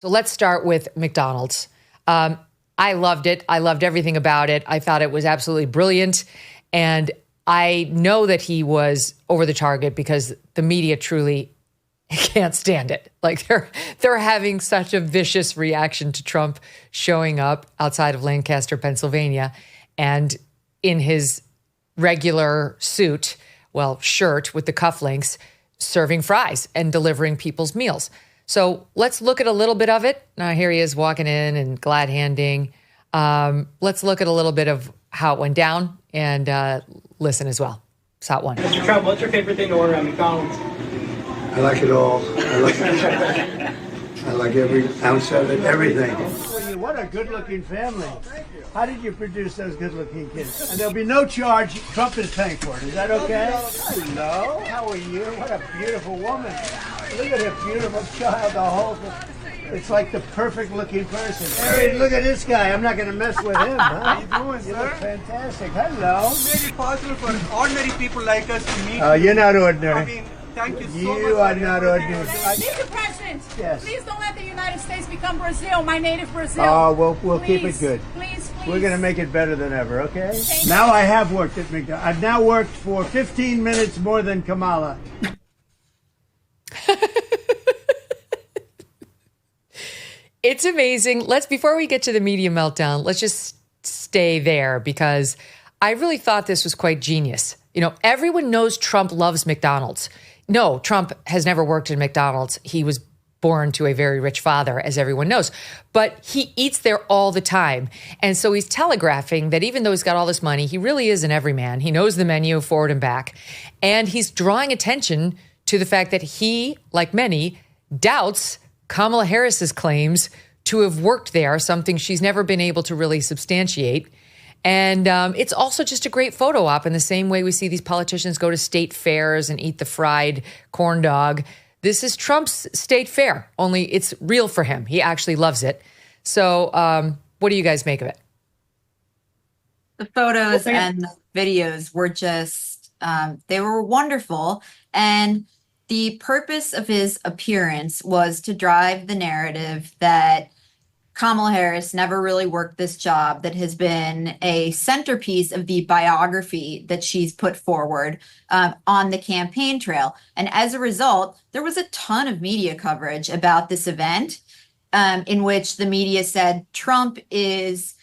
So let's start with McDonald's. I loved it. I loved everything about it. I thought it was absolutely brilliant. And I know that he was over the target because the media truly can't stand it. Like they're having such a vicious reaction to Trump showing up outside of Lancaster, Pennsylvania, and in his regular suit, shirt with the cufflinks, serving fries and delivering people's meals. So let's look at a little bit of it. Now here he is walking in and glad handing. Let's look at a little bit of how it went down and listen as well. It's hot one. Mr. Trump, what's your favorite thing to order at McDonald's? I like it all. I like every ounce of it, everything. What a good-looking family. How did you produce those good-looking kids? And there'll be no charge. Trump is paying for it. Is that okay? Hello. How are you? What a beautiful woman. Look at a beautiful child. It's like the perfect-looking person. Hey, look at this guy. I'm not going to mess with him, huh? How you doing, You sir? look fantastic. Hello. You made it possible for ordinary people like us to meet. You're not ordinary. I mean, thank you so much. You are not ordinary. Mr. President, Yes. please don't let the United States become Brazil, my native Brazil. Oh, we'll keep it Please, good. Please. We're going to make it better than ever, okay? Thank Now I have worked at McDonald's. I've now worked for 15 minutes more than Kamala. It's amazing. Before we get to the media meltdown, let's just stay there because I really thought this was quite genius. You know, everyone knows Trump loves McDonald's. No, Trump has never worked at McDonald's. He was born to a very rich father, as everyone knows, but he eats there all the time. And so he's telegraphing that even though he's got all this money, he really is an everyman. He knows the menu forward and back. And he's drawing attention to the fact that he, like many, doubts Kamala Harris's claims to have worked there, something she's never been able to really substantiate. And it's also just a great photo op in the same way we see these politicians go to state fairs and eat the fried corn dog. This is Trump's state fair, only it's real for him. He actually loves it. So what do you guys make of it? The photos and the videos were just, they were wonderful. And the purpose of his appearance was to drive the narrative that Kamala Harris never really worked this job that has been a centerpiece of the biography that she's put forward on the campaign trail. And as a result, there was a ton of media coverage about this event in which the media said Trump is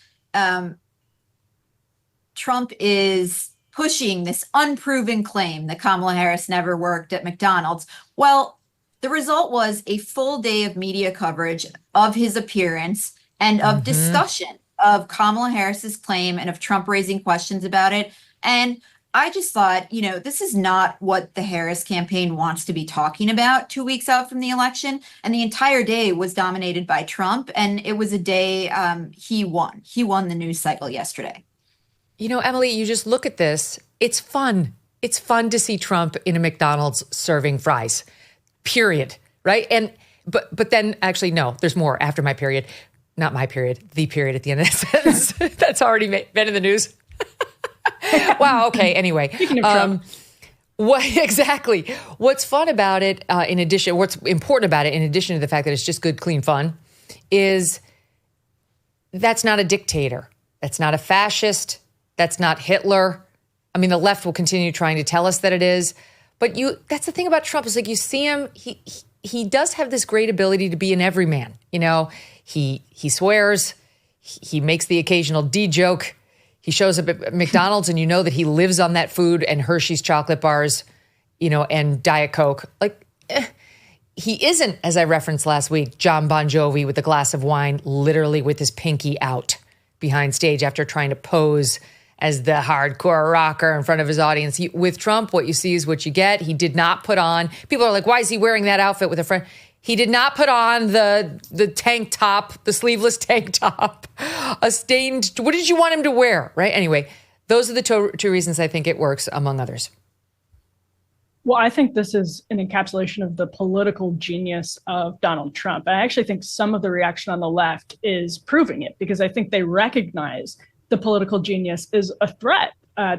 pushing this unproven claim that Kamala Harris never worked at McDonald's. Well, the result was a full day of media coverage of his appearance and of discussion of Kamala Harris's claim and of Trump raising questions about it. And I just thought, this is not what the Harris campaign wants to be talking about 2 weeks out from the election. And the entire day was dominated by Trump. And it was a day he won. He won the news cycle yesterday. Emily, you just look at this. It's fun. It's fun to see Trump in a McDonald's serving fries, period. Right. But then actually, no, there's more after my period. Not my period, the period at the end of that sentence. That's already been in the news. Wow. Okay. Anyway, Speaking of Trump. Exactly. What's fun about it, what's important about it, in addition to the fact that it's just good, clean fun, is that's not a dictator. That's not a fascist. That's not Hitler. I mean, the left will continue trying to tell us that it is. But that's the thing about Trump is like you see him, he does have this great ability to be an everyman. He swears, he makes the occasional D joke. He shows up at McDonald's and you know that he lives on that food and Hershey's chocolate bars, and Diet Coke. He isn't, as I referenced last week, John Bon Jovi with a glass of wine, literally with his pinky out behind stage after trying to pose as the hardcore rocker in front of his audience. With Trump, what you see is what you get. He did not put on, people are like, why is he wearing that outfit with a friend? He did not put on the tank top, the sleeveless tank top, a stained, what did you want him to wear, right? Anyway, those are the two reasons I think it works, among others. Well, I think this is an encapsulation of the political genius of Donald Trump. I actually think some of the reaction on the left is proving it because I think they recognize the political genius is a threat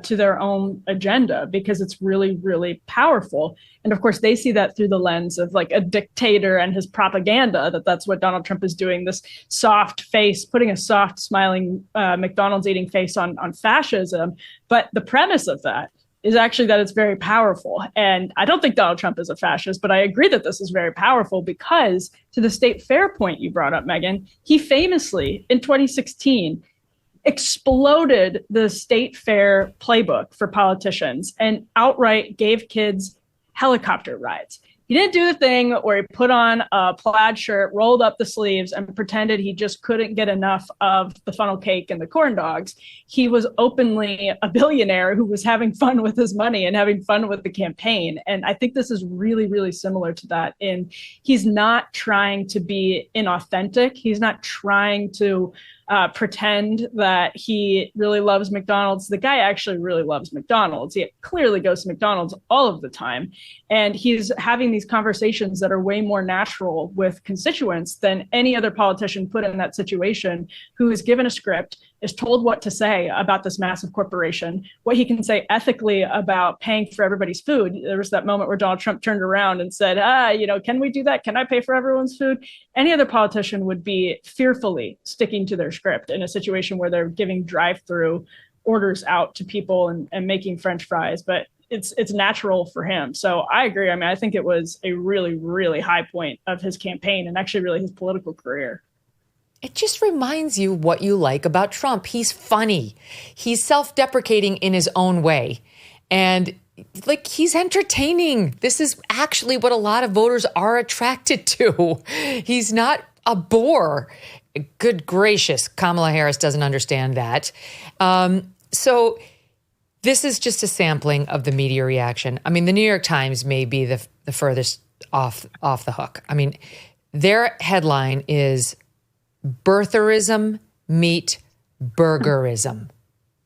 to their own agenda because it's really, really powerful. And of course, they see that through the lens of like a dictator and his propaganda, that's what Donald Trump is doing, this soft face, putting a soft, smiling McDonald's eating face on fascism. But the premise of that is actually that it's very powerful. And I don't think Donald Trump is a fascist, but I agree that this is very powerful because, to the state fair point you brought up, Megyn, he famously, in 2016, exploded the state fair playbook for politicians and outright gave kids helicopter rides. He didn't do the thing where he put on a plaid shirt, rolled up the sleeves, and pretended he just couldn't get enough of the funnel cake and the corn dogs. He was openly a billionaire who was having fun with his money and having fun with the campaign. And I think this is really, really similar to that. And he's not trying to be inauthentic. He's not trying to pretend that he really loves McDonald's. The guy actually really loves McDonald's. He clearly goes to McDonald's all of the time. And he's having these conversations that are way more natural with constituents than any other politician put in that situation, who is given a script, is told what to say about this massive corporation, what he can say ethically about paying for everybody's food. There was that moment where Donald Trump turned around and said, can we do that? Can I pay for everyone's food? Any other politician would be fearfully sticking to their script in a situation where they're giving drive-through orders out to people and making French fries. But it's natural for him. So I agree. I mean, I think it was a really, really high point of his campaign and actually really his political career. It just reminds you what you like about Trump. He's funny. He's self-deprecating in his own way. And like, he's entertaining. This is actually what a lot of voters are attracted to. He's not a bore. Good gracious, Kamala Harris doesn't understand that. So this is just a sampling of the media reaction. I mean, the New York Times may be the furthest off the hook. I mean, their headline is birtherism meet burgerism.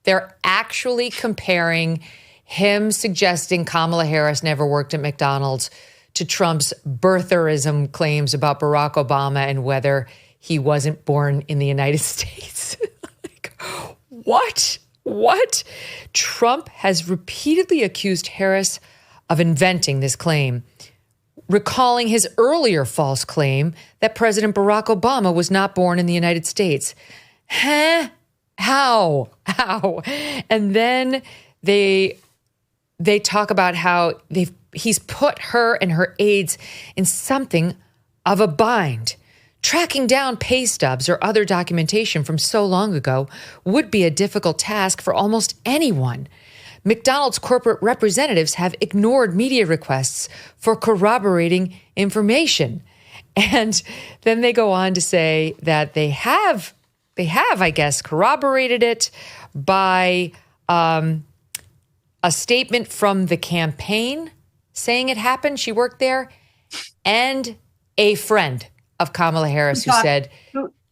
They're actually comparing him suggesting Kamala Harris never worked at McDonald's to Trump's birtherism claims about Barack Obama and whether he wasn't born in the United States. Like, what? What? Trump has repeatedly accused Harris of inventing this claim, recalling his earlier false claim that President Barack Obama was not born in the United States. Huh? How? And then they talk about how he's put her and her aides in something of a bind. Tracking down pay stubs or other documentation from so long ago would be a difficult task for almost anyone. McDonald's corporate representatives have ignored media requests for corroborating information. And then they go on to say that they have, I guess, corroborated it by a statement from the campaign saying it happened. She worked there, and a friend of Kamala Harris who said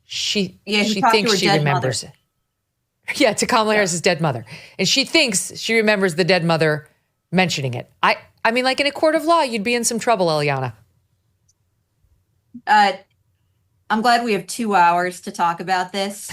she thinks she remembers it. Yeah, to Kamala Harris's dead mother. And she thinks she remembers the dead mother mentioning it. I mean, like, in a court of law, you'd be in some trouble, Eliana. I'm glad we have 2 hours to talk about this.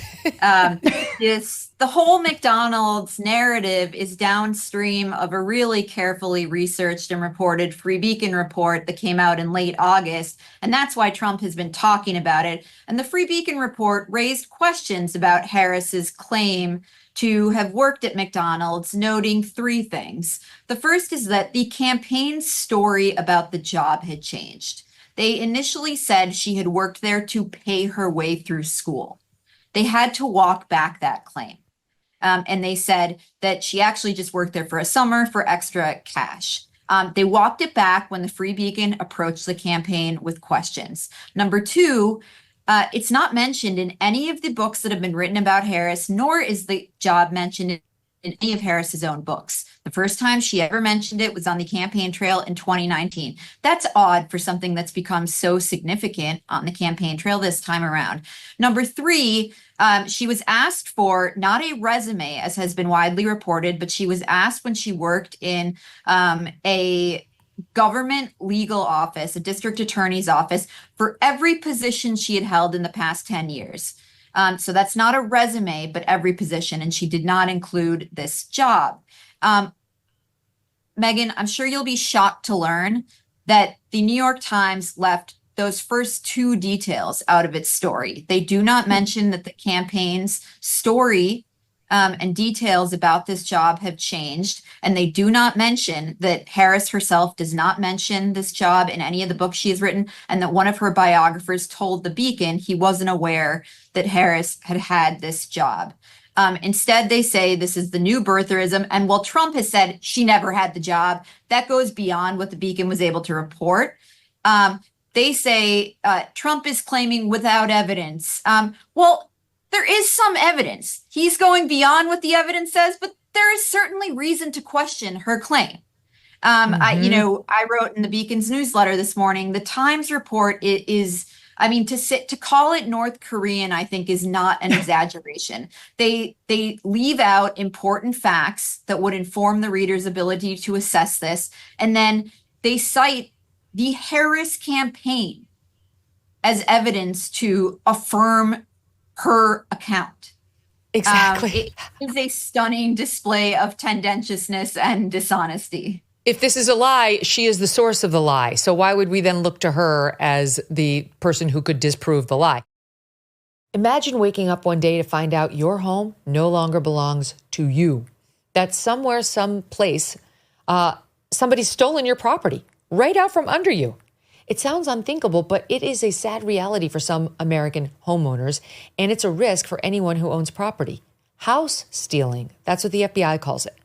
The whole McDonald's narrative is downstream of a really carefully researched and reported Free Beacon report that came out in late August. And that's why Trump has been talking about it. And the Free Beacon report raised questions about Harris's claim to have worked at McDonald's, noting 3 things. The first is that the campaign's story about the job had changed. They initially said she had worked there to pay her way through school. They had to walk back that claim. And they said that she actually just worked there for a summer for extra cash. They walked it back when the Free Beacon approached the campaign with questions. Number 2, it's not mentioned in any of the books that have been written about Harris, nor is the job mentioned in any of Harris's own books. The first time she ever mentioned it was on the campaign trail in 2019. That's odd for something that's become so significant on the campaign trail this time around. Number 3, she was asked for not a resume, as has been widely reported, but she was asked when she worked in a government legal office, a district attorney's office, for every position she had held in the past 10 years. So that's not a resume, but every position. And she did not include this job. Megyn, I'm sure you'll be shocked to learn that the New York Times left those first two details out of its story. They do not mention that the campaign's story and details about this job have changed. And they do not mention that Harris herself does not mention this job in any of the books she has written, and that one of her biographers told the Beacon he wasn't aware that Harris had had this job. Instead, they say this is the new birtherism. And while Trump has said she never had the job, that goes beyond what the Beacon was able to report. They say Trump is claiming without evidence. Well, there is some evidence. He's going beyond what the evidence says, but there is certainly reason to question her claim. I wrote in the Beacon's newsletter this morning, the Times report is to call it North Korean, I think, is not an exaggeration. They leave out important facts that would inform the reader's ability to assess this. And then they cite the Harris campaign as evidence to affirm her account. Exactly. It is a stunning display of tendentiousness and dishonesty. If this is a lie, she is the source of the lie. So why would we then look to her as the person who could disprove the lie? Imagine waking up one day to find out your home no longer belongs to you. That somewhere, someplace, somebody's stolen your property right out from under you. It sounds unthinkable, but it is a sad reality for some American homeowners, and it's a risk for anyone who owns property. House stealing, that's what the FBI calls it.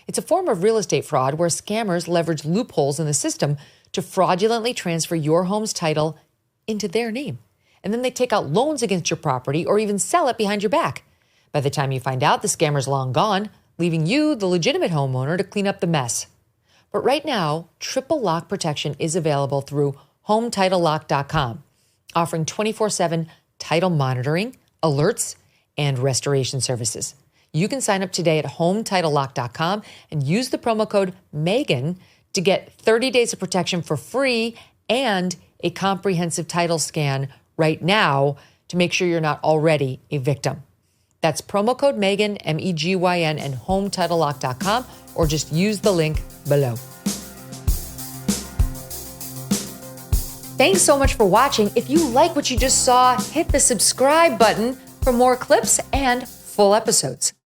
It's a form of real estate fraud where scammers leverage loopholes in the system to fraudulently transfer your home's title into their name. And then they take out loans against your property or even sell it behind your back. By the time you find out, the scammer's long gone, leaving you, the legitimate homeowner, to clean up the mess. But right now, triple lock protection is available through HomeTitleLock.com, offering 24/7 title monitoring, alerts, and restoration services. You can sign up today at HomeTitleLock.com and use the promo code Megyn to get 30 days of protection for free and a comprehensive title scan right now to make sure you're not already a victim. That's promo code Megyn, MEGYN, and HomeTitleLock.com, or just use the link below. Thanks so much for watching. If you like what you just saw, hit the subscribe button for more clips and full episodes.